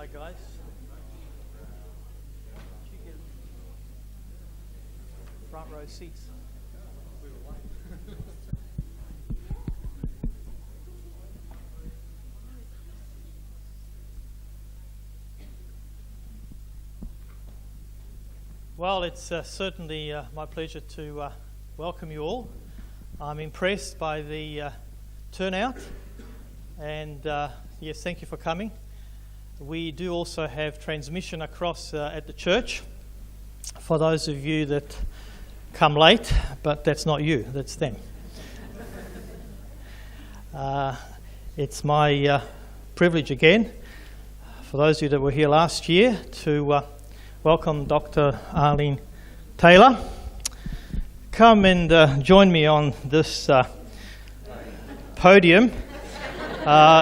Hi guys. Did you get front row seats? We were waiting. Well, it's certainly my pleasure to welcome you all. I'm impressed by the turnout, and yes, thank you for coming. We do also have transmission across at the church for those of you that come late, but that's not you, that's them. It's my privilege again, for those of you that were here last year, to welcome Dr. Arlene Taylor. Come and join me on this podium,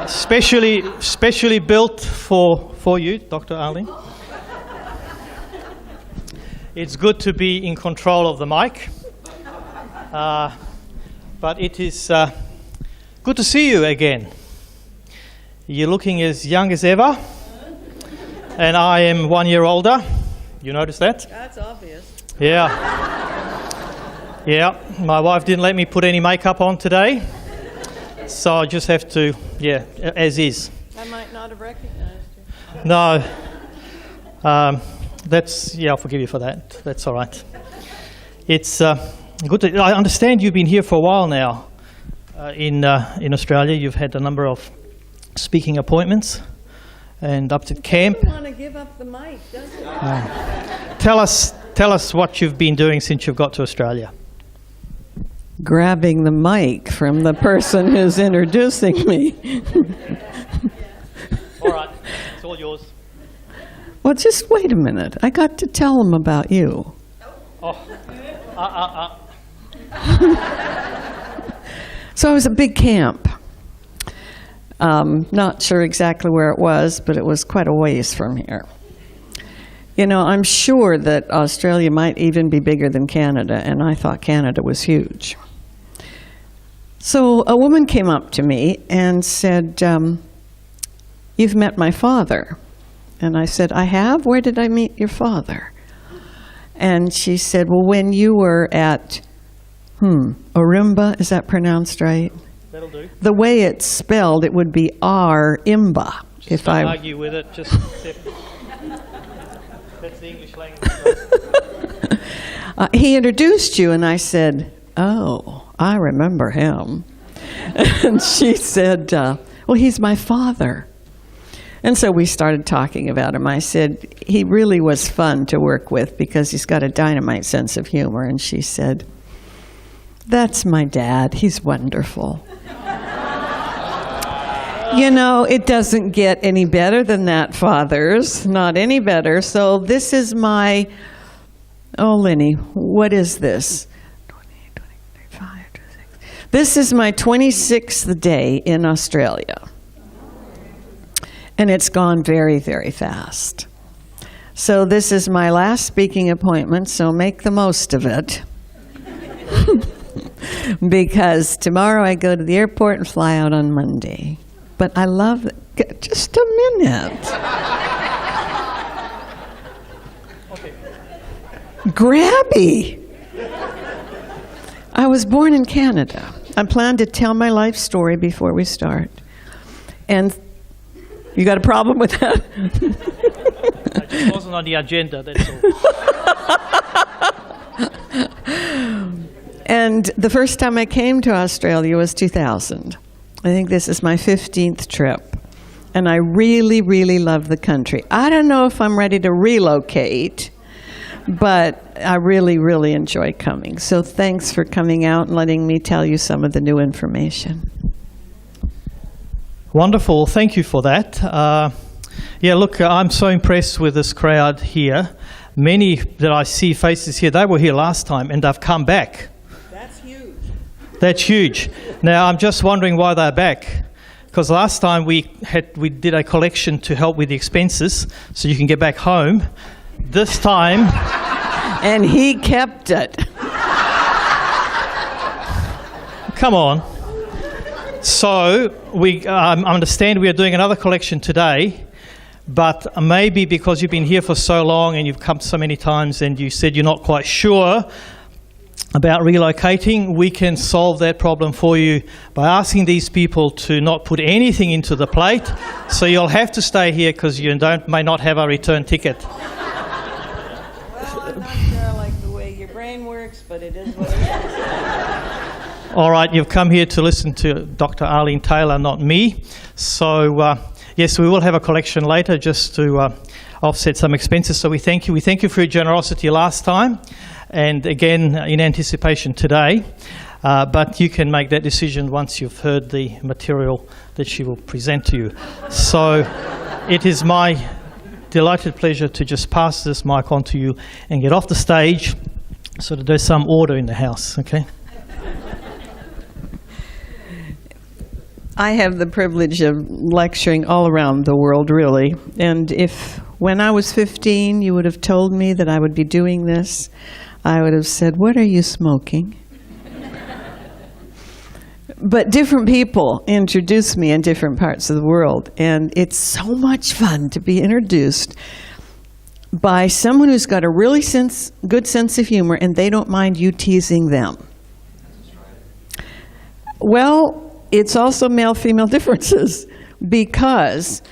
specially built for you, Dr. Arlene. It's good to be in control of the mic, but it is good to see you again. You're looking as young as ever, and I am 1 year older. You notice that? That's obvious. Yeah. Yeah, my wife didn't let me put any makeup on today, so I just have to, as is. I might not have recognized you. No. I'll forgive you for that. That's all right. It's good to, I understand you've been here for a while now in Australia. You've had a number of speaking appointments and up to camp. You want to give up the mic, doesn't it? Tell us what you've been doing since you've got to Australia. Grabbing the mic from the person who's introducing me. All right, it's all yours. Well, just wait a minute. I got to tell them about you. Oh. So it was a big camp. Not sure exactly where it was, but it was quite a ways from here. You know, I'm sure that Australia might even be bigger than Canada, and I thought Canada was huge. So a woman came up to me and said, "You've met my father." And I said, "I have? Where did I meet your father?" And she said, "Well, when you were at, Ourimbah, is that pronounced right? That'll do. The way it's spelled, it would be Ourimbah. Just don't argue with it, just accept it. That's the English language. He introduced you, and I said, "Oh, I remember him." And she said, "Well, he's my father." And so we started talking about him. I said, "He really was fun to work with because he's got a dynamite sense of humor." And she said, "That's my dad. He's wonderful." You know, it doesn't get any better than that, fathers. Not any better. So this is my, Lenny, what is this? 20, 25, 26. This is my 26th day in Australia. And it's gone very, very fast. So this is my last speaking appointment, so make the most of it. Because tomorrow I go to the airport and fly out on Monday. But I love it. Just a minute. Okay. Grabby. I was born in Canada. I plan to tell my life story before we start. And you got a problem with that? It just wasn't on the agenda, that's all. And the first time I came to Australia was 2000. I think this is my 15th trip. And I really, really love the country. I don't know if I'm ready to relocate, but I really, really enjoy coming. So thanks for coming out and letting me tell you some of the new information. Wonderful, thank you for that. Look, I'm so impressed with this crowd here. Many that I see faces here, they were here last time and they've come back. That's huge. That's huge. Now, I'm just wondering why they're back. Because last time we did a collection to help with the expenses so you can get back home. This time... And he kept it. Come on. So, we understand we are doing another collection today, But maybe because you've been here for so long and you've come so many times and you said you're not quite sure about relocating, we can solve that problem for you by asking these people to not put anything into the plate. So you'll have to stay here because you may not have a return ticket. Well, I'm not sure I like the way your brain works, but it is what it is. All right, you've come here to listen to Dr. Arlene Taylor, not me. So, yes, we will have a collection later just to offset some expenses. So we thank you. We thank you for your generosity last time and again in anticipation today. But you can make that decision once you've heard the material that she will present to you. So it is my delighted pleasure to just pass this mic on to you and get off the stage so that there's some order in the house, okay? I have the privilege of lecturing all around the world, really. And if, when I was 15, you would have told me that I would be doing this, I would have said, "What are you smoking?" But different people introduce me in different parts of the world, and it's so much fun to be introduced by someone who's got a really good sense of humor, and they don't mind you teasing them. Well, it's also male-female differences, because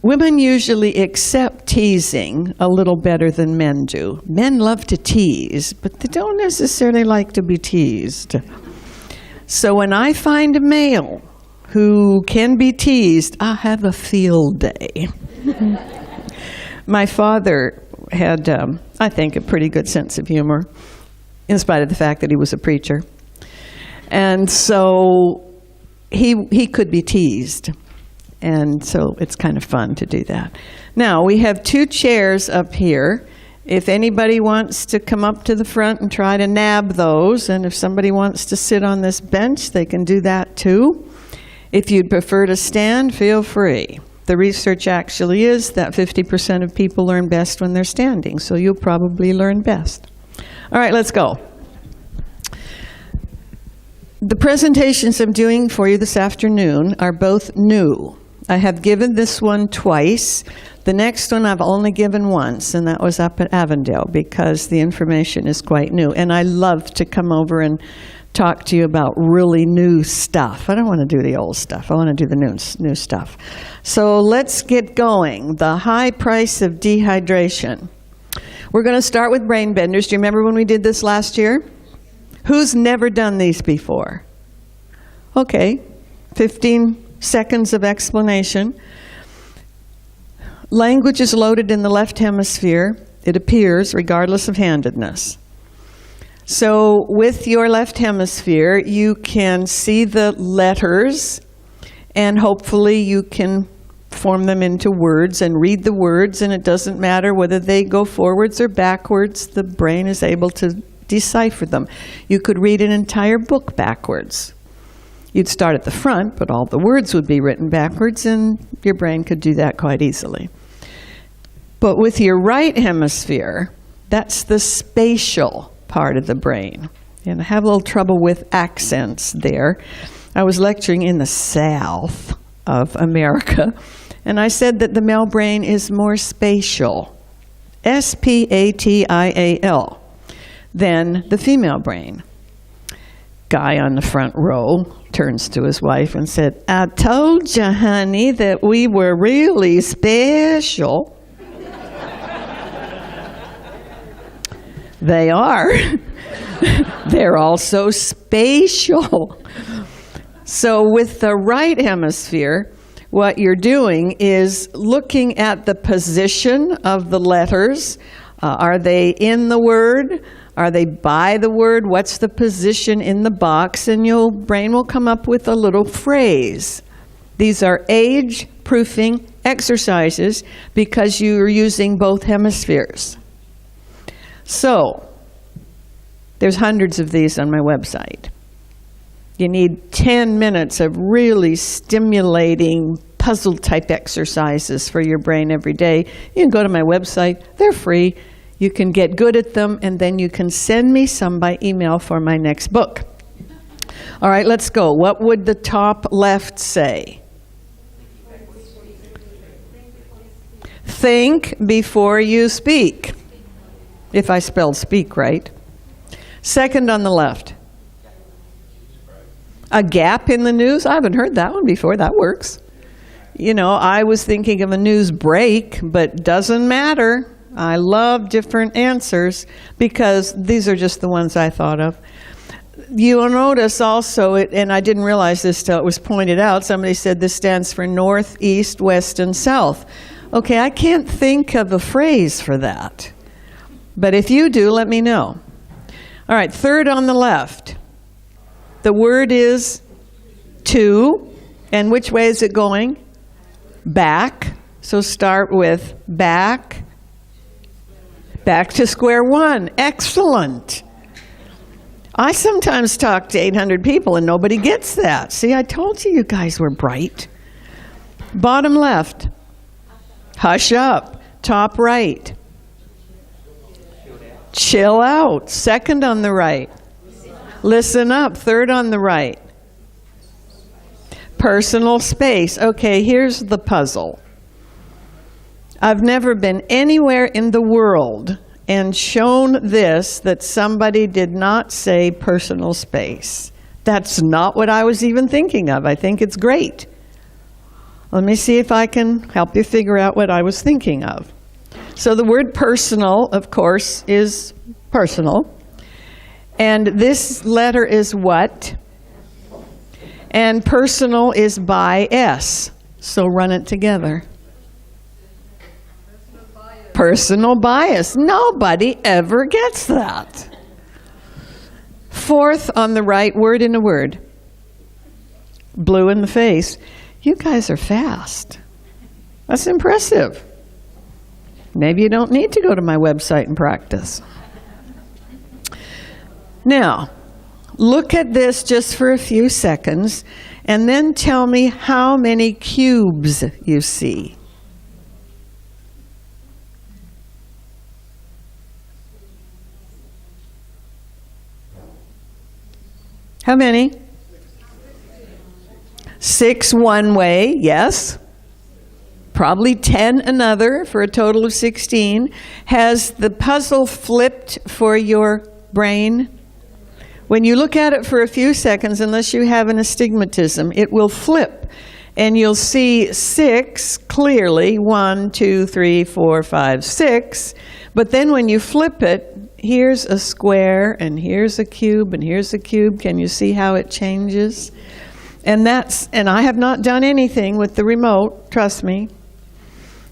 women usually accept teasing a little better than men do. Men love to tease, but they don't necessarily like to be teased. So when I find a male who can be teased, I'll have a field day. My father had, I think, a pretty good sense of humor, in spite of the fact that he was a preacher. And so he could be teased. And so it's kind of fun to do that. Now, we have 2 chairs up here. If anybody wants to come up to the front and try to nab those, and if somebody wants to sit on this bench, they can do that too. If you'd prefer to stand, feel free. The research actually is that 50% of people learn best when they're standing, so you'll probably learn best. All right, let's go. The presentations I'm doing for you this afternoon are both new. I have given this one twice. The next one I've only given once, and that was up at Avondale, because the information is quite new. And I love to come over and talk to you about really new stuff. I don't want to do the old stuff. I want to do the new stuff. So let's get going. The high price of dehydration. We're going to start with brain benders. Do you remember when we did this last year? Who's never done these before? Okay, 15 seconds of explanation. Language is loaded in the left hemisphere. It appears regardless of handedness. So with your left hemisphere, you can see the letters, and hopefully you can form them into words and read the words, and it doesn't matter whether they go forwards or backwards. The brain is able to decipher them. You could read an entire book backwards. You'd start at the front, but all the words would be written backwards, and your brain could do that quite easily. But with your right hemisphere, that's the spatial part of the brain. And I have a little trouble with accents there. I was lecturing in the South of America, and I said that the male brain is more spatial, S-P-A-T-I-A-L, than the female brain. Guy on the front row turns to his wife and said, "I told you, honey, that we were really special." They are. They're also spatial. So with the right hemisphere, what you're doing is looking at the position of the letters. Are they in the word? Are they by the word? What's the position in the box? And your brain will come up with a little phrase. These are age-proofing exercises because you're using both hemispheres. So, there's hundreds of these on my website. You need 10 minutes of really stimulating puzzle-type exercises for your brain every day. You can go to my website. They're free. You can get good at them, and then you can send me some by email for my next book. All right, let's go. What would the top left say? Think before you speak. If I spelled speak right. Second on the left. A gap in the news? I haven't heard that one before. That works. You know, I was thinking of a news break, but doesn't matter. I love different answers because these are just the ones I thought of. You'll notice also, and I didn't realize this till it was pointed out, somebody said this stands for north, east, west, and south. Okay, I can't think of a phrase for that. But if you do, let me know. All right, third on the left. The word is to, and which way is it going? Back. So start with back. Back to square one. Excellent. I sometimes talk to 800 people and nobody gets that. See, I told you guys were bright. Bottom left. Hush up. Top right. Chill out. Second on the right. Listen up. Third on the right. Personal space. Okay, here's the puzzle. I've never been anywhere in the world and shown this that somebody did not say personal space. That's not what I was even thinking of. I think it's great. Let me see if I can help you figure out what I was thinking of. So the word personal, of course, is personal. And this letter is what? And personal is by S. So run it together. Personal bias. Nobody ever gets that. Fourth on the right, word in a word. Blue in the face. You guys are fast. That's impressive. Maybe you don't need to go to my website and practice. Now, look at this just for a few seconds, and then tell me how many cubes you see. How many? 6 one way, yes. Probably 10 another, for a total of 16. Has the puzzle flipped for your brain? When you look at it for a few seconds, unless you have an astigmatism, it will flip. And you'll see 6 clearly, 1, 2, 3, 4, 5, 6. But then when you flip it, here's a square, and here's a cube, and here's a cube. Can you see how it changes? And I have not done anything with the remote, trust me.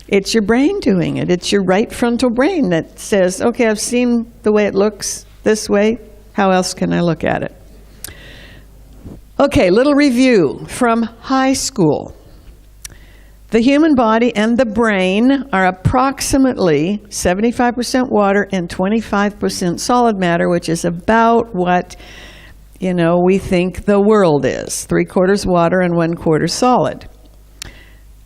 It's your brain doing it. It's your right frontal brain that says, okay, I've seen the way it looks this way. How else can I look at it? Okay, little review from high school. The human body and the brain are approximately 75% water and 25% solid matter, which is about what, we think the world is. 3/4 water and 1/4 solid.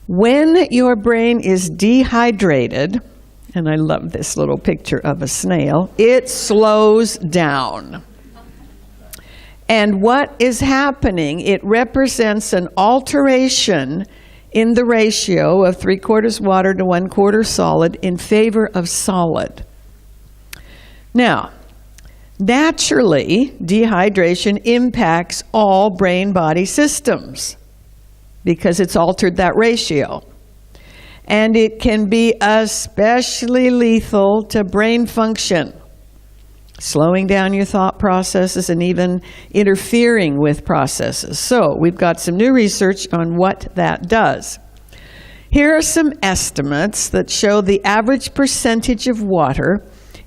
When your brain is dehydrated, and I love this little picture of a snail, it slows down. And what is happening, it represents an alteration in the ratio of 3/4 water to 1/4 solid in favor of solid. Now, naturally, dehydration impacts all brain-body systems because it's altered that ratio. And it can be especially lethal to brain function, slowing down your thought processes and even interfering with processes. So we've got some new research on what that does. Here are some estimates that show the average percentage of water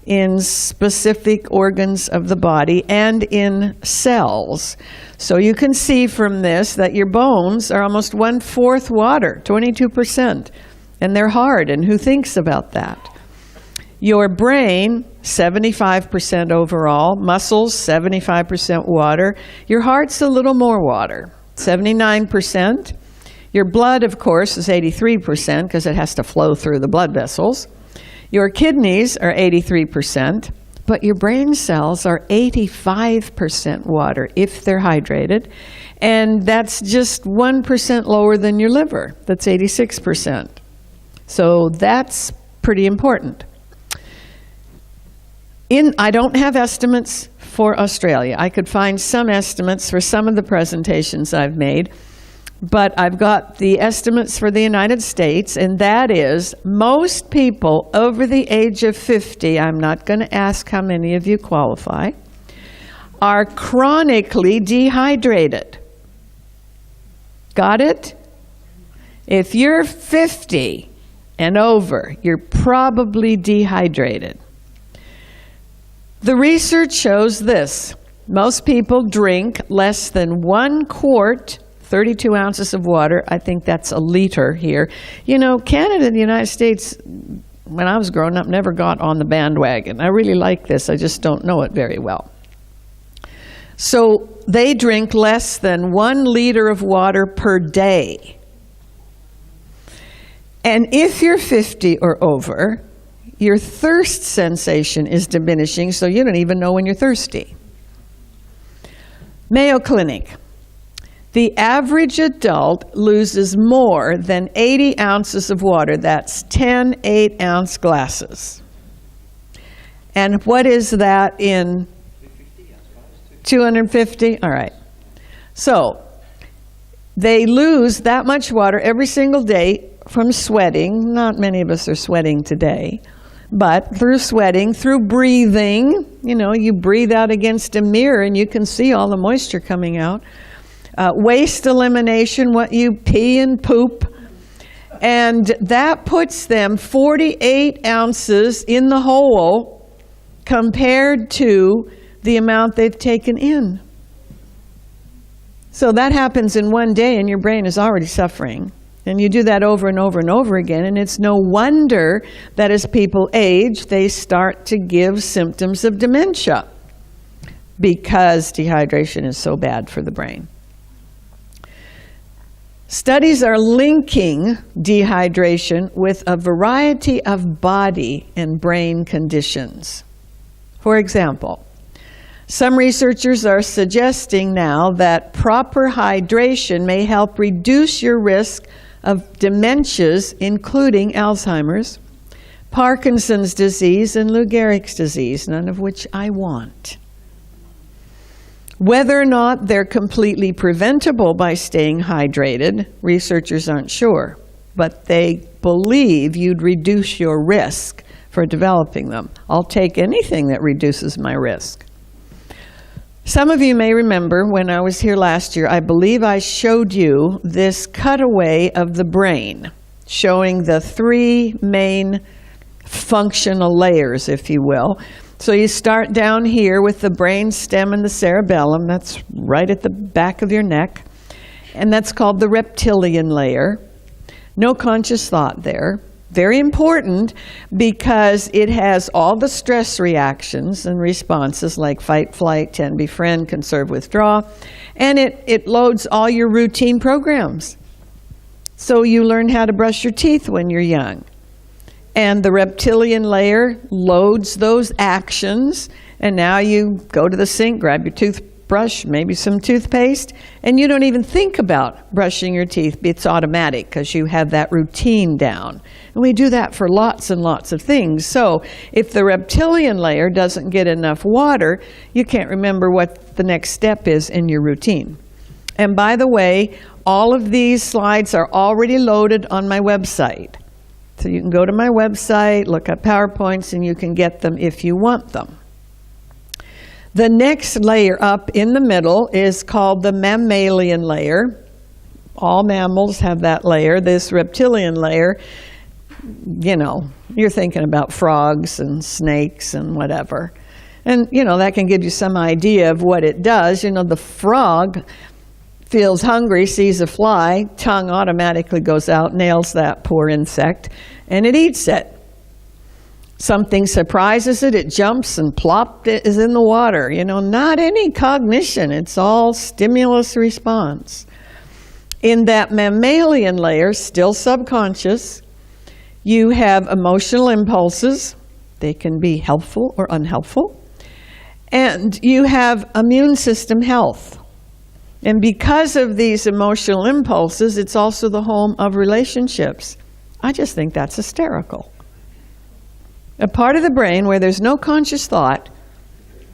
in specific organs of the body and in cells. So you can see from this that your bones are almost 1/4 water, 22%. And they're hard, and who thinks about that? Your brain, 75% overall, muscles, 75% water. Your heart's a little more water, 79%. Your blood, of course, is 83% because it has to flow through the blood vessels. Your kidneys are 83%, but your brain cells are 85% water if they're hydrated, and that's just 1% lower than your liver. That's 86%. So that's pretty important. I don't have estimates for Australia. I could find some estimates for some of the presentations I've made, but I've got the estimates for the United States, and that is most people over the age of 50, I'm not going to ask how many of you qualify, are chronically dehydrated. Got it? If you're 50 and over, you're probably dehydrated. The research shows this. Most people drink less than 1 quart, 32 ounces of water. I think that's a liter here. You know, Canada and the United States, when I was growing up, never got on the bandwagon. I really like this. I just don't know it very well. So they drink less than 1 liter of water per day. And if you're 50 or over, your thirst sensation is diminishing, so you don't even know when you're thirsty. Mayo Clinic. The average adult loses more than 80 ounces of water. That's 10 8-ounce glasses. And what is that in 250? All right. So they lose that much water every single day from sweating. Not many of us are sweating today. But through sweating, through breathing, you know, you breathe out against a mirror and you can see all the moisture coming out. Waste elimination, what you pee and poop. And that puts them 48 ounces in the hole compared to the amount they've taken in. So that happens in one day and your brain is already suffering. And you do that over and over and over again, and it's no wonder that as people age, they start to give symptoms of dementia because dehydration is so bad for the brain. Studies are linking dehydration with a variety of body and brain conditions. For example, some researchers are suggesting now that proper hydration may help reduce your risk of dementias, including Alzheimer's, Parkinson's disease, and Lou Gehrig's disease, none of which I want. Whether or not they're completely preventable by staying hydrated, researchers aren't sure, but they believe you'd reduce your risk for developing them. I'll take anything that reduces my risk. Some of you may remember when I was here last year, I believe I showed you this cutaway of the brain, showing the 3 main functional layers, if you will. So you start down here with the brain stem and the cerebellum. That's right at the back of your neck. And that's called the reptilian layer. No conscious thought there. Very important because it has all the stress reactions and responses like fight, flight, tend, befriend, conserve, withdraw. And it loads all your routine programs. So you learn how to brush your teeth when you're young. And the reptilian layer loads those actions. And now you go to the sink, grab your toothbrush, maybe some toothpaste, and you don't even think about brushing your teeth. It's automatic because you have that routine down. And we do that for lots and lots of things. So if the reptilian layer doesn't get enough water, you can't remember what the next step is in your routine. And by the way, all of these slides are already loaded on my website. So you can go to my website, look up PowerPoints, and you can get them if you want them. The next layer up in the middle is called the mammalian layer. All mammals have that layer. This reptilian layer, you know, you're thinking about frogs and snakes and whatever. And, you know, that can give you some idea of what it does. You know, the frog feels hungry, sees a fly, tongue automatically goes out, nails that poor insect, and it eats it. Something surprises it, it jumps and plop, it is in the water. You know, not any cognition, it's all stimulus response. In that mammalian layer, still subconscious, you have emotional impulses. They can be helpful or unhelpful. And you have immune system health. And because of these emotional impulses, it's also the home of relationships. I just think that's hysterical. A part of the brain where there's no conscious thought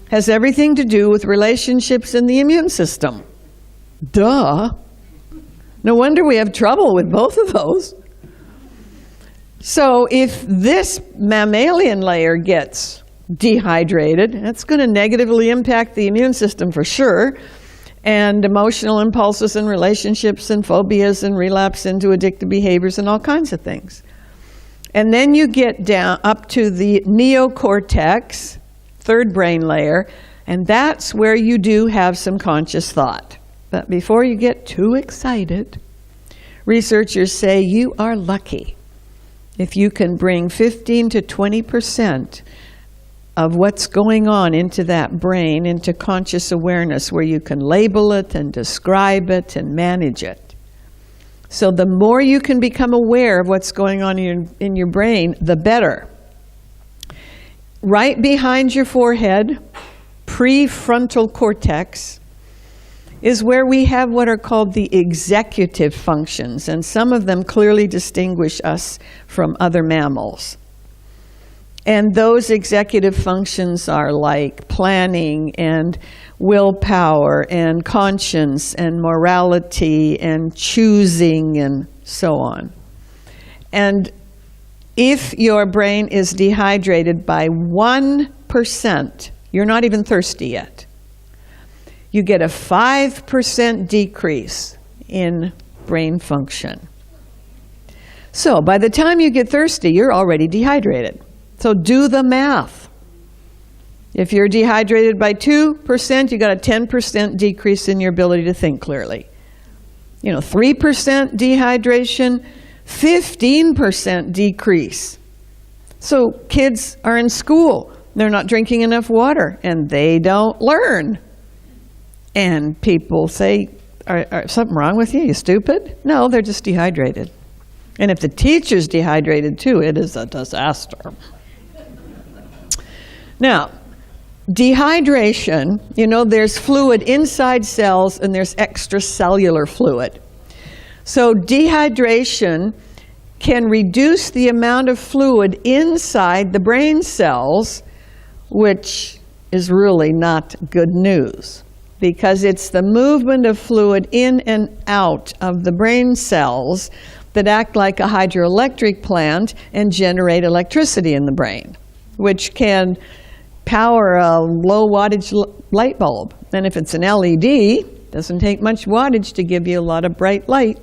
has everything to do with relationships in the immune system. Duh. No wonder we have trouble with both of those. So if this mammalian layer gets dehydrated, that's going to negatively impact the immune system for sure, and emotional impulses and relationships and phobias and relapse into addictive behaviors and all kinds of things. And then you get down up to the neocortex, third brain layer, and that's where you do have some conscious thought. But before you get too excited, researchers say you are lucky if you can bring 15 to 20% of what's going on into that brain into conscious awareness, where you can label it and describe it and manage it. So the more you can become aware of what's going on in your brain, the better. Right behind your forehead, prefrontal cortex, is where we have what are called the executive functions, and some of them clearly distinguish us from other mammals. And those executive functions are like planning and willpower and conscience and morality and choosing and so on. And if your brain is dehydrated by 1%, you're not even thirsty yet, you get a 5% decrease in brain function. So by the time you get thirsty, you're already dehydrated. So do the math. If you're dehydrated by 2%, you got a 10% decrease in your ability to think clearly. 3% dehydration, 15% decrease. So kids are in school, they're not drinking enough water, and they don't learn. And people say, "Are something wrong with you? You stupid?" No, they're just dehydrated. And if the teacher's dehydrated too, it is a disaster. Now, dehydration, there's fluid inside cells and there's extracellular fluid. So dehydration can reduce the amount of fluid inside the brain cells, which is really not good news, because it's the movement of fluid in and out of the brain cells that act like a hydroelectric plant and generate electricity in the brain, which can power a low wattage light bulb. And if it's an LED, it doesn't take much wattage to give you a lot of bright light.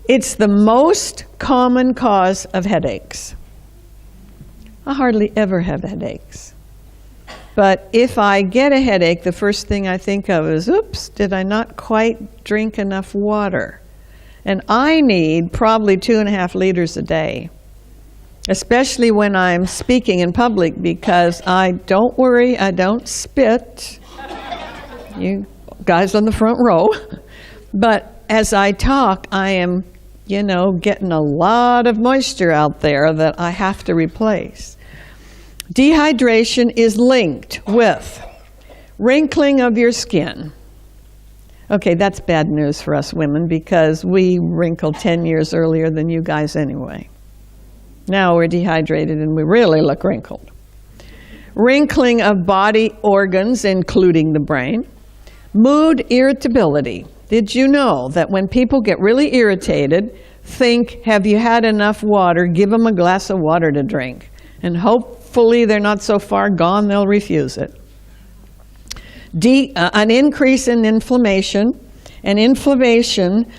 It's the most common cause of headaches. I hardly ever have headaches. But if I get a headache, the first thing I think of is, oops, did I not quite drink enough water? And I need probably 2.5 liters a day, especially when I'm speaking in public, because don't worry, I don't spit. You guys on the front row. But as I talk, I am, getting a lot of moisture out there that I have to replace. Dehydration is linked with wrinkling of your skin. Okay, that's bad news for us women, because we wrinkle 10 years earlier than you guys anyway. Now we're dehydrated and we really look wrinkled. Wrinkling of body organs, including the brain. Mood irritability. Did you know that when people get really irritated, think, have you had enough water? Give them a glass of water to drink. And hopefully they're not so far gone they'll refuse it. An increase in inflammation. And inflammation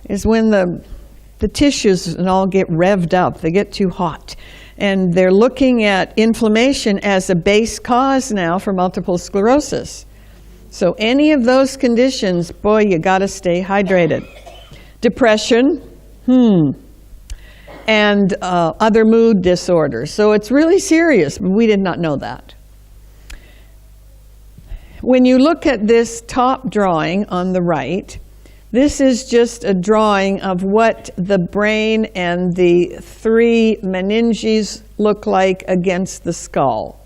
is when the tissues and all get revved up. They get too hot. And they're looking at inflammation as a base cause now for multiple sclerosis. So any of those conditions, boy, you got to stay hydrated. Depression, and other mood disorders. So it's really serious, but we did not know that. When you look at this top drawing on the right, this is just a drawing of what the brain and the 3 meninges look like against the skull.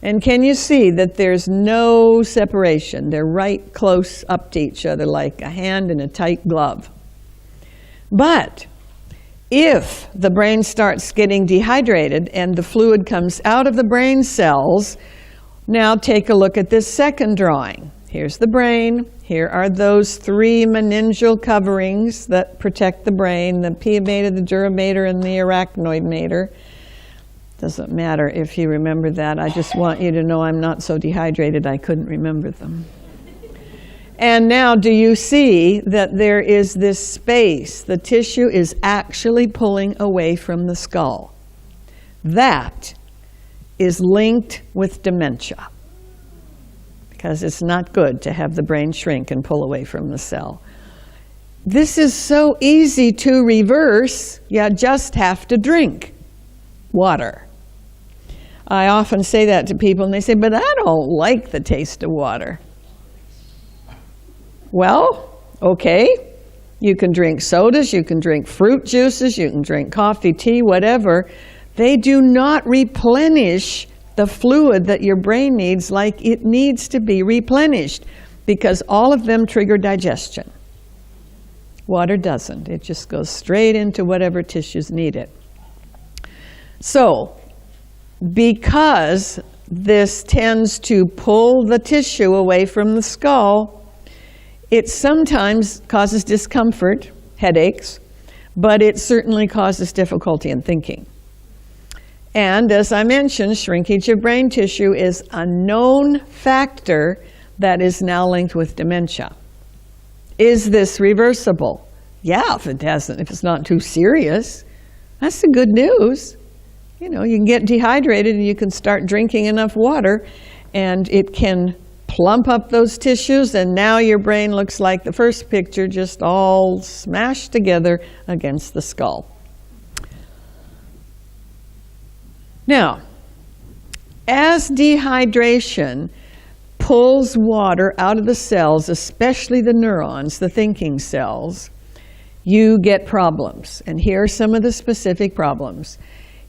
And can you see that there's no separation? They're right close up to each other like a hand in a tight glove. But If the brain starts getting dehydrated and the fluid comes out of the brain cells, now take a look at this second drawing. Here's the brain. Here are those 3 meningeal coverings that protect the brain, the pia mater, the dura mater, and the arachnoid mater. Doesn't matter if you remember that. I just want you to know I'm not so dehydrated I couldn't remember them. And now, do you see that there is this space? The tissue is actually pulling away from the skull. That is linked with dementia, because it's not good to have the brain shrink and pull away from the cell. This is so easy to reverse. You just have to drink water. I often say that to people, and they say, but I don't like the taste of water. Well, okay, you can drink sodas, you can drink fruit juices, you can drink coffee, tea, whatever. They do not replenish the fluid that your brain needs like it needs to be replenished, because all of them trigger digestion. Water doesn't. It just goes straight into whatever tissues need it. So, because this tends to pull the tissue away from the skull, it sometimes causes discomfort, headaches, but it certainly causes difficulty in thinking. And as I mentioned, shrinkage of brain tissue is a known factor that is now linked with dementia. Is this reversible? Yeah, if it's not too serious. That's the good news. You know, you can get dehydrated and you can start drinking enough water, and it can plump up those tissues, and now your brain looks like the first picture, just all smashed together against the skull. Now, as dehydration pulls water out of the cells, especially the neurons, the thinking cells, you get problems. And here are some of the specific problems.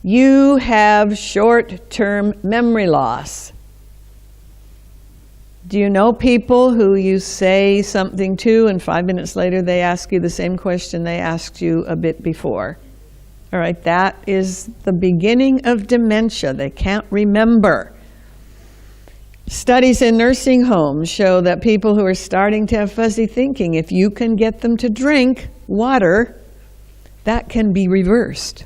You have short-term memory loss. Do you know people who you say something to and 5 minutes later they ask you the same question they asked you a bit before? All right, that is the beginning of dementia. They can't remember. Studies in nursing homes show that people who are starting to have fuzzy thinking, if you can get them to drink water, that can be reversed.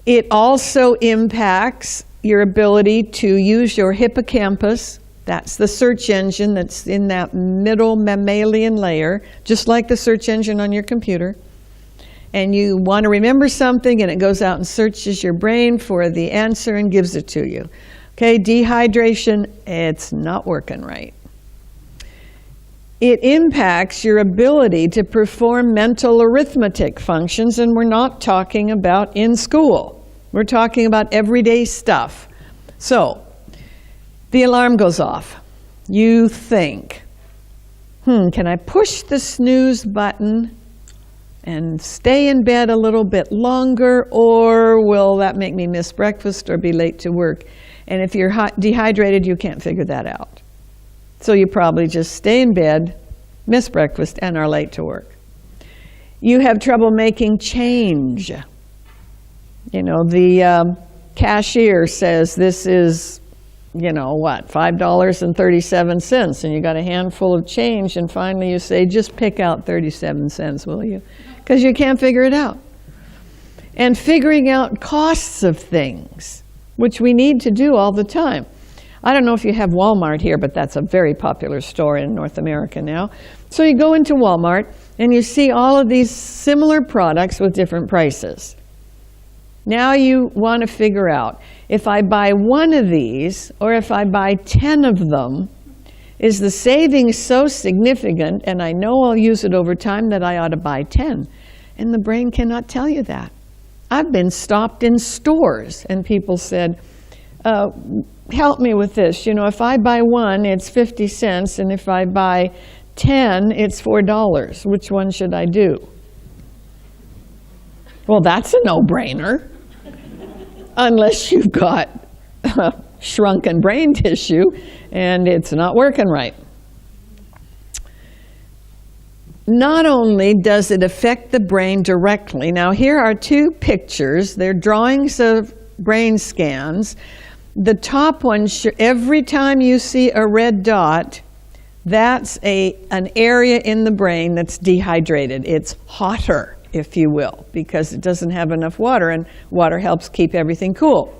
It also impacts your ability to use your hippocampus. That's the search engine that's in that middle mammalian layer, just like the search engine on your computer. And you want to remember something, and it goes out and searches your brain for the answer and gives it to you. Okay, dehydration, it's not working right. It impacts your ability to perform mental arithmetic functions, and we're not talking about in school. We're talking about everyday stuff. So, the alarm goes off. You think, can I push the snooze button and stay in bed a little bit longer, or will that make me miss breakfast or be late to work? And if you're dehydrated, you can't figure that out. So you probably just stay in bed, miss breakfast, and are late to work. You have trouble making change. You know, the cashier says this is, $5.37, and you got a handful of change, and finally you say, just pick out 37 cents, will you? Because you can't figure it out. And figuring out costs of things, which we need to do all the time. I don't know if you have Walmart here, but that's a very popular store in North America now. So you go into Walmart, and you see all of these similar products with different prices. Now you want to figure out, if I buy one of these, or if I buy 10 of them, is the savings so significant, and I know I'll use it over time, that I ought to buy 10? And the brain cannot tell you that. I've been stopped in stores, and people said, help me with this. If I buy one, it's 50 cents, and if I buy 10, it's $4. Which one should I do? Well, that's a no-brainer. Unless you've got shrunken brain tissue and it's not working right. not only does it affect the brain directly, now here are two pictures. They're drawings of brain scans. The top one, every time you see a red dot, that's an area in the brain that's dehydrated. It's hotter, if you will, because it doesn't have enough water, and water helps keep everything cool.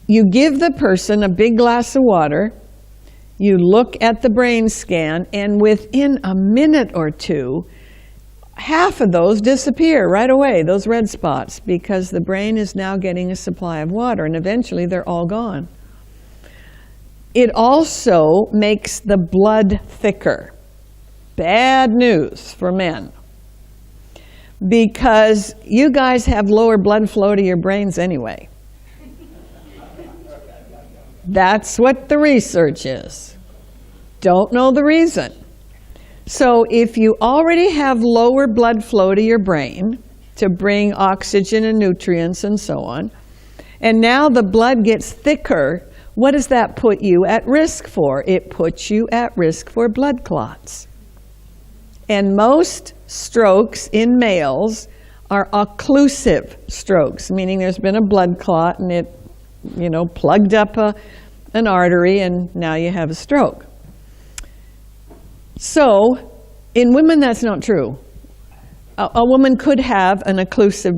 You give the person a big glass of water, you look at the brain scan, and within a minute or two, half of those disappear right away, those red spots, because the brain is now getting a supply of water, and eventually they're all gone. It also makes the blood thicker. Bad news for men, because you guys have lower blood flow to your brains anyway. That's what the research is. Don't know the reason. So if you already have lower blood flow to your brain to bring oxygen and nutrients and so on, and now the blood gets thicker, what does that put you at risk for? It puts you at risk for blood clots. And most strokes in males are occlusive strokes, meaning there's been a blood clot and it, plugged up an artery, and now you have a stroke. So in women, that's not true. A woman could have an occlusive,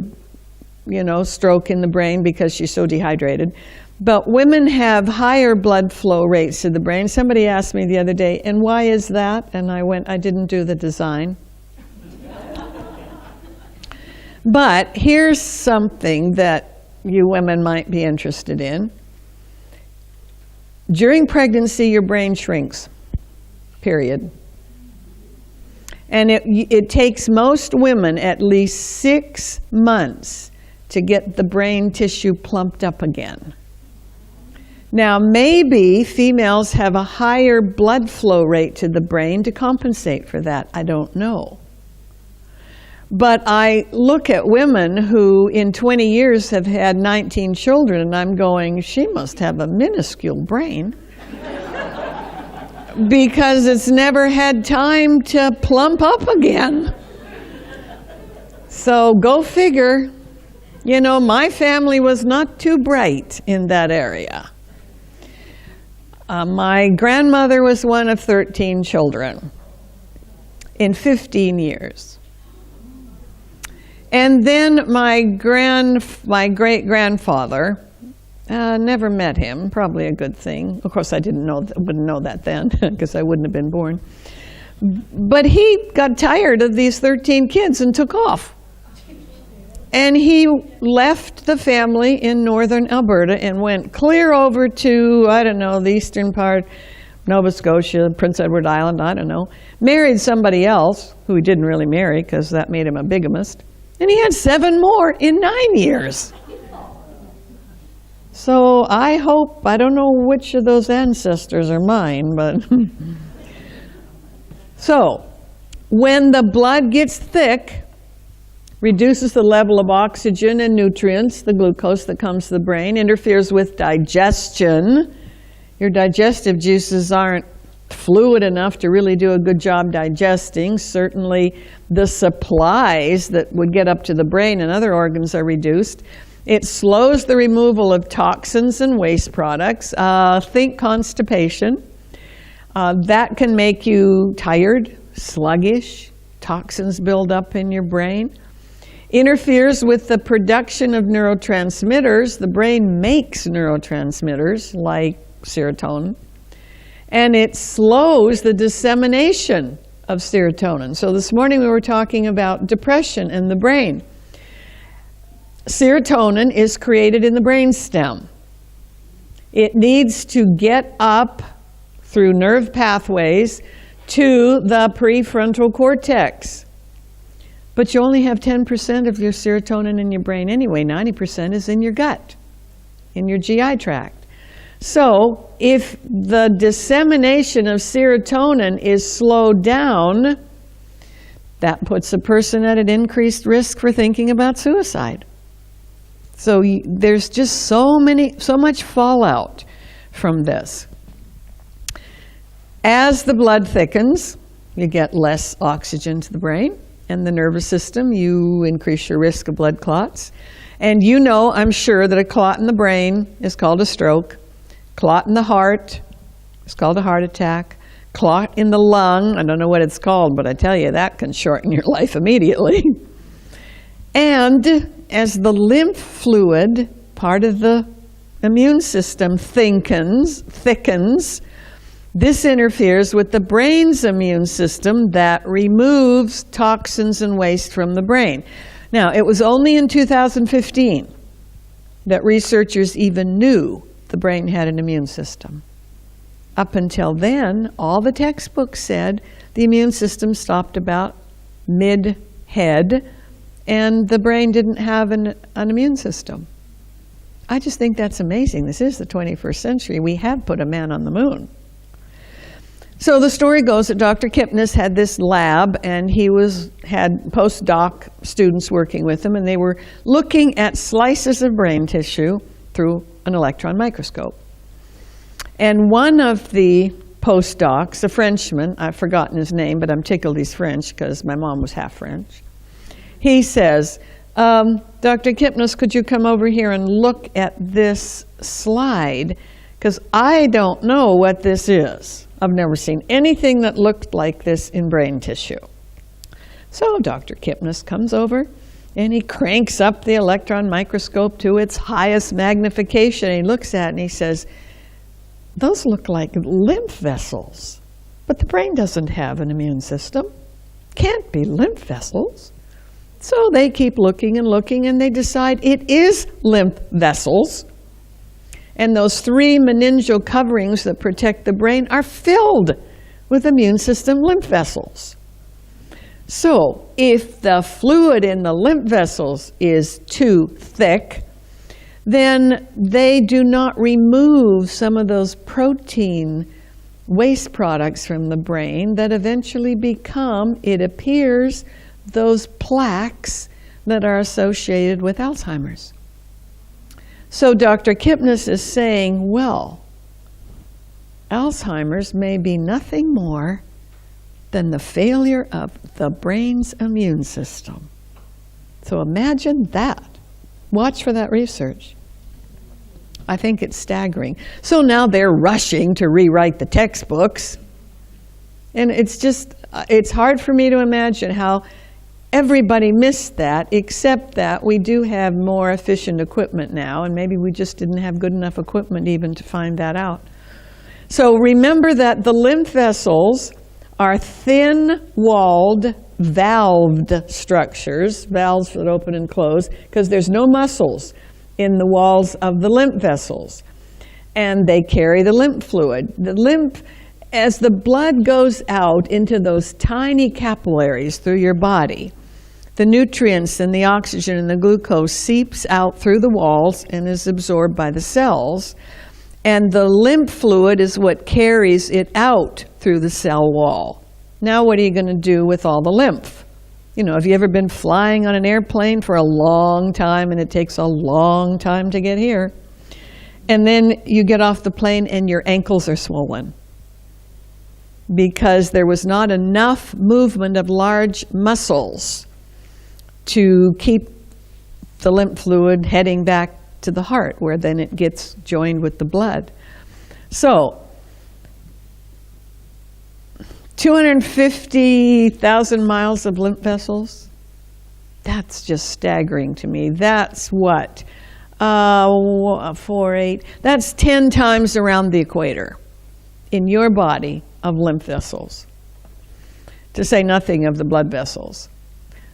stroke in the brain because she's so dehydrated. But women have higher blood flow rates to the brain. Somebody asked me the other day, and why is that? And I didn't do the design. But here's something that you women might be interested in. During pregnancy, your brain shrinks, period. And it takes most women at least 6 months to get the brain tissue plumped up again. Now, maybe females have a higher blood flow rate to the brain to compensate for that. I don't know. But I look at women who in 20 years have had 19 children, and I'm going, she must have a minuscule brain because it's never had time to plump up again. So go figure. My family was not too bright in that area. My grandmother was one of 13 children in 15 years. And then my great-grandfather, never met him, probably a good thing. Of course, I wouldn't know that then, because I wouldn't have been born. But he got tired of these 13 kids and took off. And he left the family in northern Alberta and went clear over to, the eastern part, Nova Scotia, Prince Edward Island, married somebody else who he didn't really marry because that made him a bigamist. And he had 7 more in 9 years. So I don't know which of those ancestors are mine, but. So when the blood gets thick, reduces the level of oxygen and nutrients, the glucose that comes to the brain, interferes with digestion. Your digestive juices aren't fluid enough to really do a good job digesting. Certainly the supplies that would get up to the brain and other organs are reduced. It slows the removal of toxins and waste products. Think constipation. That can make you tired, sluggish, toxins build up in your brain. Interferes with the production of neurotransmitters. The brain makes neurotransmitters like serotonin. And it slows the dissemination of serotonin. So this morning we were talking about depression in the brain. Serotonin is created in the brainstem. It needs to get up through nerve pathways to the prefrontal cortex. But you only have 10% of your serotonin in your brain anyway. 90% is in your gut, in your GI tract. So if the dissemination of serotonin is slowed down, that puts a person at an increased risk for thinking about suicide. So there's just so much fallout from this. As the blood thickens, You get less oxygen to the brain and the nervous system. You increase your risk of blood clots. And you know, I'm sure, that a clot in the brain is called a stroke. Clot in the heart is called a heart attack. Clot in the lung, I don't know what it's called, but I tell you, that can shorten your life immediately. And as the lymph fluid, part of the immune system, thickens, this interferes with the brain's immune system that removes toxins and waste from the brain. Now, it was only in 2015 that researchers even knew the brain had an immune system. Up until then, all the textbooks said the immune system stopped about mid-head, and the brain didn't have an immune system. I just think that's amazing. This is the 21st century. We have put a man on the moon. So the story goes that Dr. Kipnis had this lab, and he had postdoc students working with him, and they were looking at slices of brain tissue through an electron microscope. And one of the postdocs, a Frenchman, I've forgotten his name, but I'm tickled he's French because my mom was half French. He says, Dr. Kipnis, could you come over here and look at this slide? Because I don't know what this is. I've never seen anything that looked like this in brain tissue. So Dr. Kipnis comes over and he cranks up the electron microscope to its highest magnification. He looks at it and he says, those look like lymph vessels, but the brain doesn't have an immune system. Can't be lymph vessels. So they keep looking and looking, and they decide it is lymph vessels. And those 3 meningeal coverings that protect the brain are filled with immune system lymph vessels. So if the fluid in the lymph vessels is too thick, then they do not remove some of those protein waste products from the brain that eventually become, it appears, those plaques that are associated with Alzheimer's. So Dr. Kipnis is saying, well, Alzheimer's may be nothing more than the failure of the brain's immune system. So imagine that. Watch for that research. I think it's staggering. So now they're rushing to rewrite the textbooks. And it's hard for me to imagine how everybody missed that, except that we do have more efficient equipment now, and maybe we just didn't have good enough equipment even to find that out. So remember that the lymph vessels are thin-walled, valved structures, valves that open and close, because there's no muscles in the walls of the lymph vessels. And they carry the lymph fluid. The lymph, as the blood goes out into those tiny capillaries through your body, the nutrients and the oxygen and the glucose seeps out through the walls and is absorbed by the cells. And the lymph fluid is what carries it out through the cell wall. Now what are you going to do with all the lymph? You know, have you ever been flying on an airplane for a long time and it takes a long time to get here? And then you get off the plane and your ankles are swollen because there was not enough movement of large muscles to keep the lymph fluid heading back to the heart, where then it gets joined with the blood. So 250,000 miles of lymph vessels, that's just staggering to me. That's what, 4, 8, that's 10 times around the equator in your body of lymph vessels, to say nothing of the blood vessels.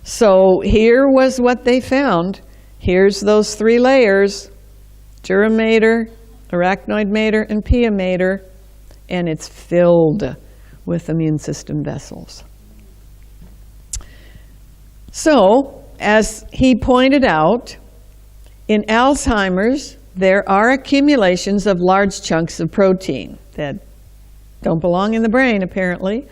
So here was what they found. Here's those 3 layers, dura mater, arachnoid mater, and pia mater, and it's filled with immune system vessels. So, as he pointed out, in Alzheimer's, there are accumulations of large chunks of protein that don't belong in the brain, apparently.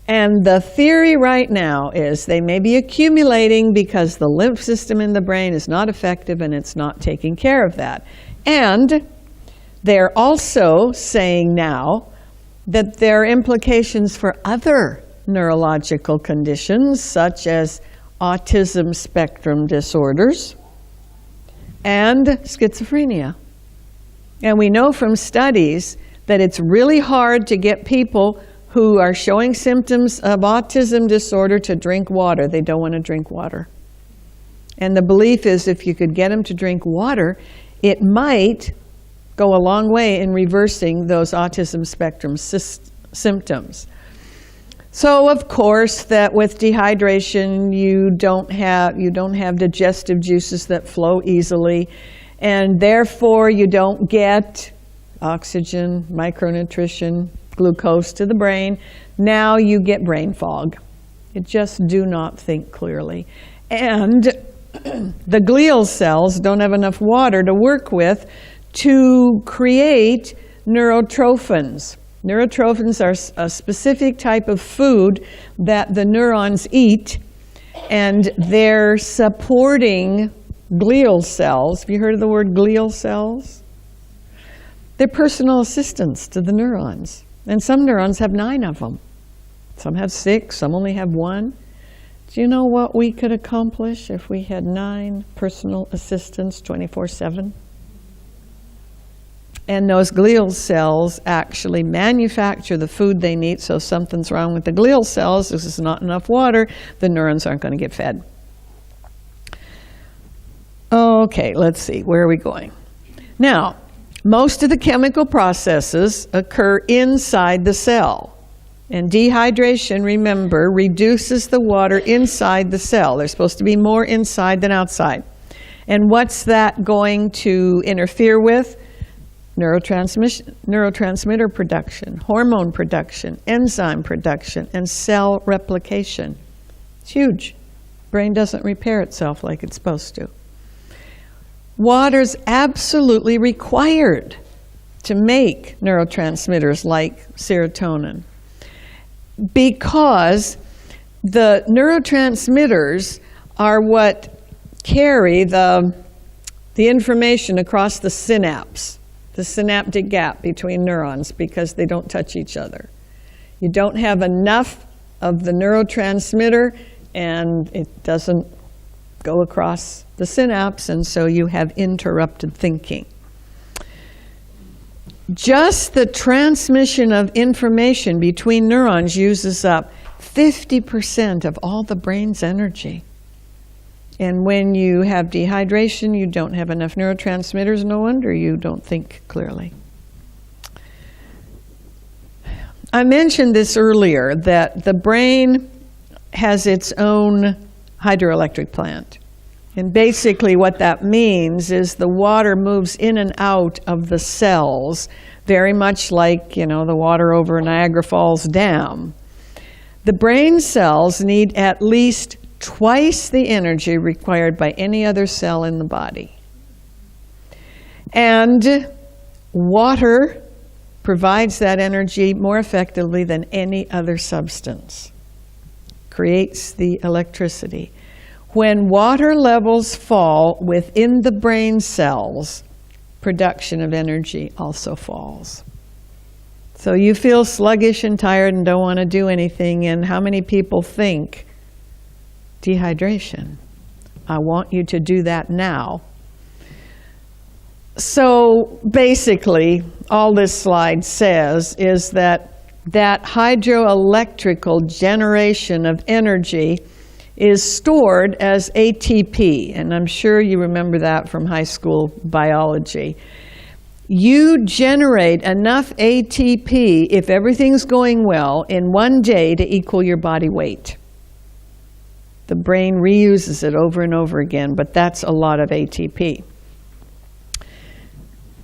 And the theory right now is they may be accumulating because the lymph system in the brain is not effective and it's not taking care of that. And they're also saying now that there are implications for other neurological conditions such as autism spectrum disorders and schizophrenia. And we know from studies that it's really hard to get people who are showing symptoms of autism disorder to drink water. They don't want to drink water. And the belief is if you could get them to drink water, it might go a long way in reversing those autism spectrum symptoms. So of course that with dehydration you don't have digestive juices that flow easily, and therefore you don't get oxygen, micronutrition, glucose to the brain. Now you get brain fog. You just do not think clearly. And the glial cells don't have enough water to work with to create neurotrophins. Neurotrophins are a specific type of food that the neurons eat, and they're supporting glial cells. Have you heard of the word glial cells? They're personal assistants to the neurons. And some neurons have 9 of them. Some have 6, some only have 1. Do you know what we could accomplish if we had 9 personal assistants 24/7? And those glial cells actually manufacture the food they need, so something's wrong with the glial cells. This is not enough water. The neurons aren't going to get fed. Okay, let's see. Where are we going? Now, most of the chemical processes occur inside the cell. And dehydration, remember, reduces the water inside the cell. There's supposed to be more inside than outside. And what's that going to interfere with? Neurotransmitter production, hormone production, enzyme production, and cell replication. It's huge. Brain doesn't repair itself like it's supposed to. Water's absolutely required to make neurotransmitters like serotonin, because the neurotransmitters are what carry the information across the synapse, the synaptic gap between neurons, because they don't touch each other. You don't have enough of the neurotransmitter and it doesn't go across the synapse, and so you have interrupted thinking. Just the transmission of information between neurons uses up 50% of all the brain's energy. And when you have dehydration, you don't have enough neurotransmitters, no wonder you don't think clearly. I mentioned this earlier, that the brain has its own hydroelectric plant. And basically what that means is the water moves in and out of the cells, very much like, the water over Niagara Falls Dam. The brain cells need at least twice the energy required by any other cell in the body. And water provides that energy more effectively than any other substance. Creates the electricity. When water levels fall within the brain cells, production of energy also falls. So you feel sluggish and tired and don't want to do anything, and how many people think dehydration? I want you to do that now. So basically, all this slide says is that hydroelectrical generation of energy is stored as ATP, and I'm sure you remember that from high school biology. You generate enough ATP, if everything's going well, in one day to equal your body weight. The brain reuses it over and over again, but that's a lot of ATP.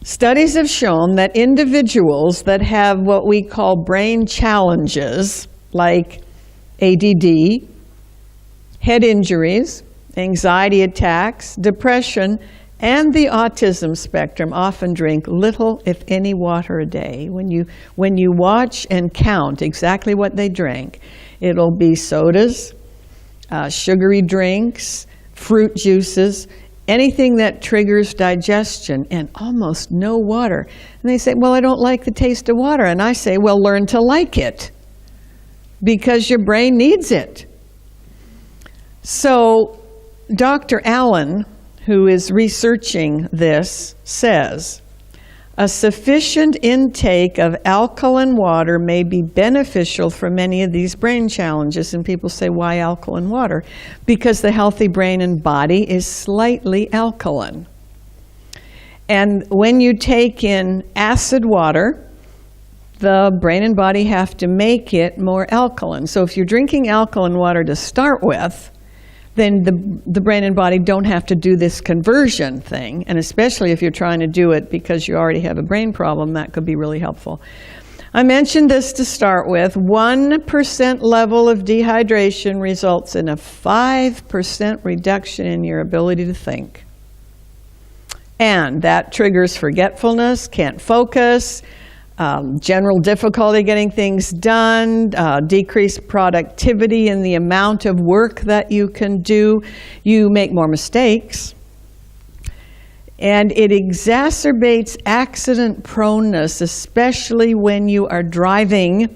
Studies have shown that individuals that have what we call brain challenges, like ADD, head injuries, anxiety attacks, depression, and the autism spectrum often drink little, if any, water a day. When you watch and count exactly what they drink, it'll be sodas, sugary drinks, fruit juices, anything that triggers digestion, and almost no water. And they say, well, I don't like the taste of water. And I say, well, learn to like it. because your brain needs it. So Dr. Allen, who is researching this, says, a sufficient intake of alkaline water may be beneficial for many of these brain challenges. And people say, why alkaline water? Because the healthy brain and body is slightly alkaline. And when you take in acid water, the brain and body have to make it more alkaline. So if you're drinking alkaline water to start with, then the brain and body don't have to do this conversion thing. And especially if you're trying to do it because you already have a brain problem, that could be really helpful. I mentioned this to start with. 1% level of dehydration results in a 5% reduction in your ability to think. And that triggers forgetfulness, can't focus, general difficulty getting things done, decreased productivity in the amount of work that you can do. You make more mistakes. And it exacerbates accident proneness, especially when you are driving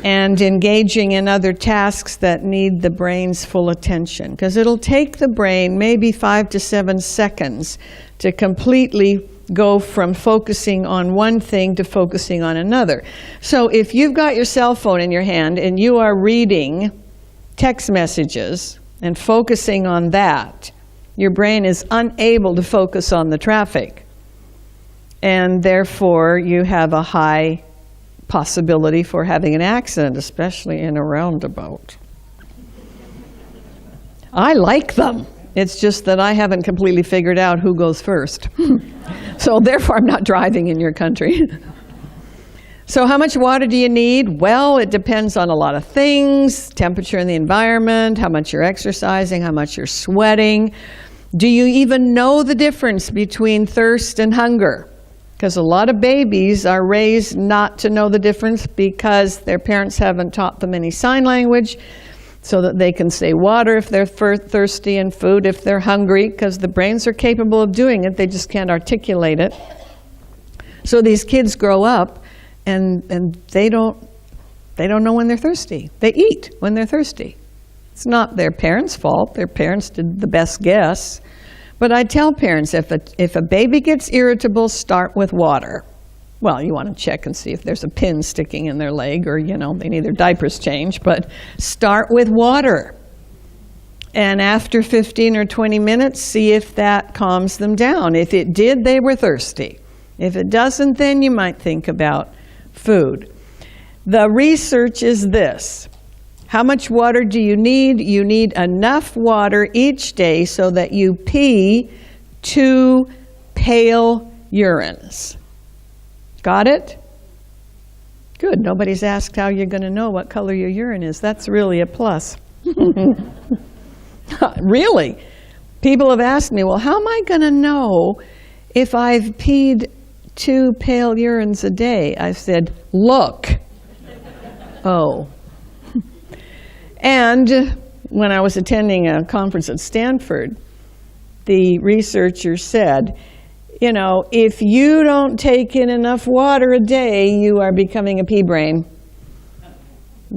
and engaging in other tasks that need the brain's full attention. Because it'll take the brain maybe 5 to 7 seconds to completely go from focusing on one thing to focusing on another. So if you've got your cell phone in your hand and you are reading text messages and focusing on that, your brain is unable to focus on the traffic. And therefore, you have a high possibility for having an accident, especially in a roundabout. I like them. It's just that I haven't completely figured out who goes first. So therefore, I'm not driving in your country. So how much water do you need? Well, it depends on a lot of things, temperature in the environment, how much you're exercising, how much you're sweating. Do you even know the difference between thirst and hunger? Because a lot of babies are raised not to know the difference because their parents haven't taught them any sign language, so that they can say water if they're thirsty and food if they're hungry, because the brains are capable of doing it, they just can't articulate it. So these kids grow up and they don't know when they're thirsty. They eat when they're thirsty. It's not their parents' fault. Their parents did the best guess. But I tell parents, if a baby gets irritable, start with water. Well, you want to check and see if there's a pin sticking in their leg or, they need their diapers changed, but start with water. And after 15 or 20 minutes, see if that calms them down. If it did, they were thirsty. If it doesn't, then you might think about food. The research is this. How much water do you need? You need enough water each day so that you pee 2 pale urines. Got it? Good. Nobody's asked how you're going to know what color your urine is. That's really a plus. Really. People have asked me, well, how am I going to know if I've peed 2 pale urines a day? I said, look. Oh. And when I was attending a conference at Stanford, the researcher said, if you don't take in enough water a day, you are becoming a pea brain.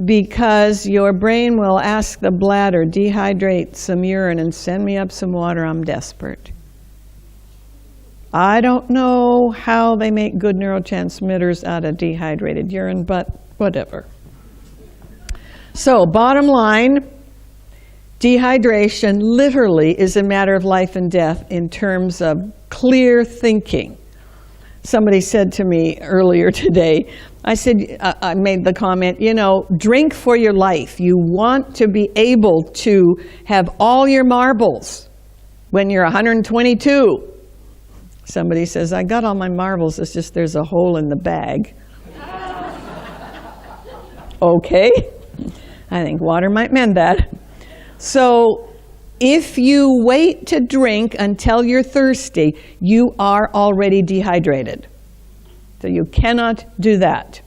Because your brain will ask the bladder, dehydrate some urine and send me up some water, I'm desperate. I don't know how they make good neurotransmitters out of dehydrated urine, but whatever. So, bottom line, dehydration literally is a matter of life and death in terms of clear thinking. Somebody said to me earlier today, I made the comment, drink for your life. You want to be able to have all your marbles when you're 122. Somebody says, I got all my marbles, it's just there's a hole in the bag. Okay, I think water might mend that. So if you wait to drink until you're thirsty, you are already dehydrated. So you cannot do that.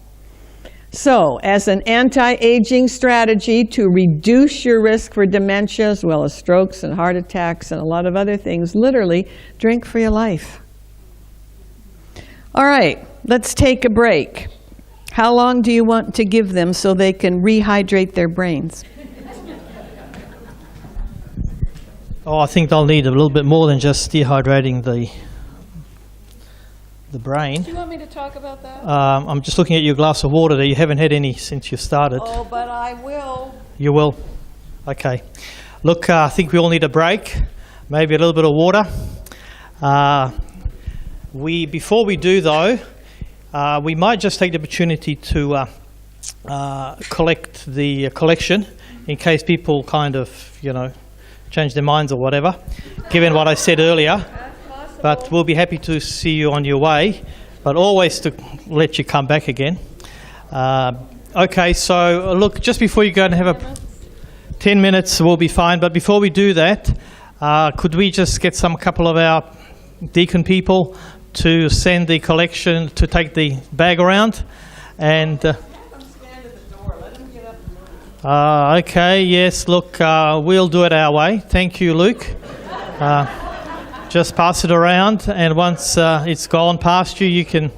So as an anti-aging strategy to reduce your risk for dementia, as well as strokes and heart attacks and a lot of other things, literally, drink for your life. All right, let's take a break. How long do you want to give them so they can rehydrate their brains? Oh, I think they'll need a little bit more than just dehydrating the brain. Do you want me to talk about that? I'm just looking at your glass of water there. You haven't had any since you started. Oh, but I will. You will? Okay. Look, I think we all need a break, maybe a little bit of water. Before we do, though, we might just take the opportunity to collect the collection in case people kind of, change their minds or whatever, given what I said earlier. But we'll be happy to see you on your way, but always to let you come back again. Okay, so look, just before you go and have 10 minutes will be fine, but before we do that, could we just get a couple of our deacon to send the collection, to take the bag around? And okay, yes, look, we'll do it our way. Thank you, Luke. Just pass it around, and once it's gone past you, you can,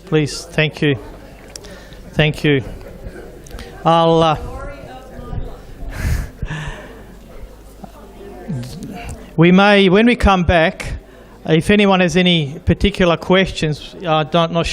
please, thank you. Thank you. We may, when we come back, if anyone has any particular questions, not sure.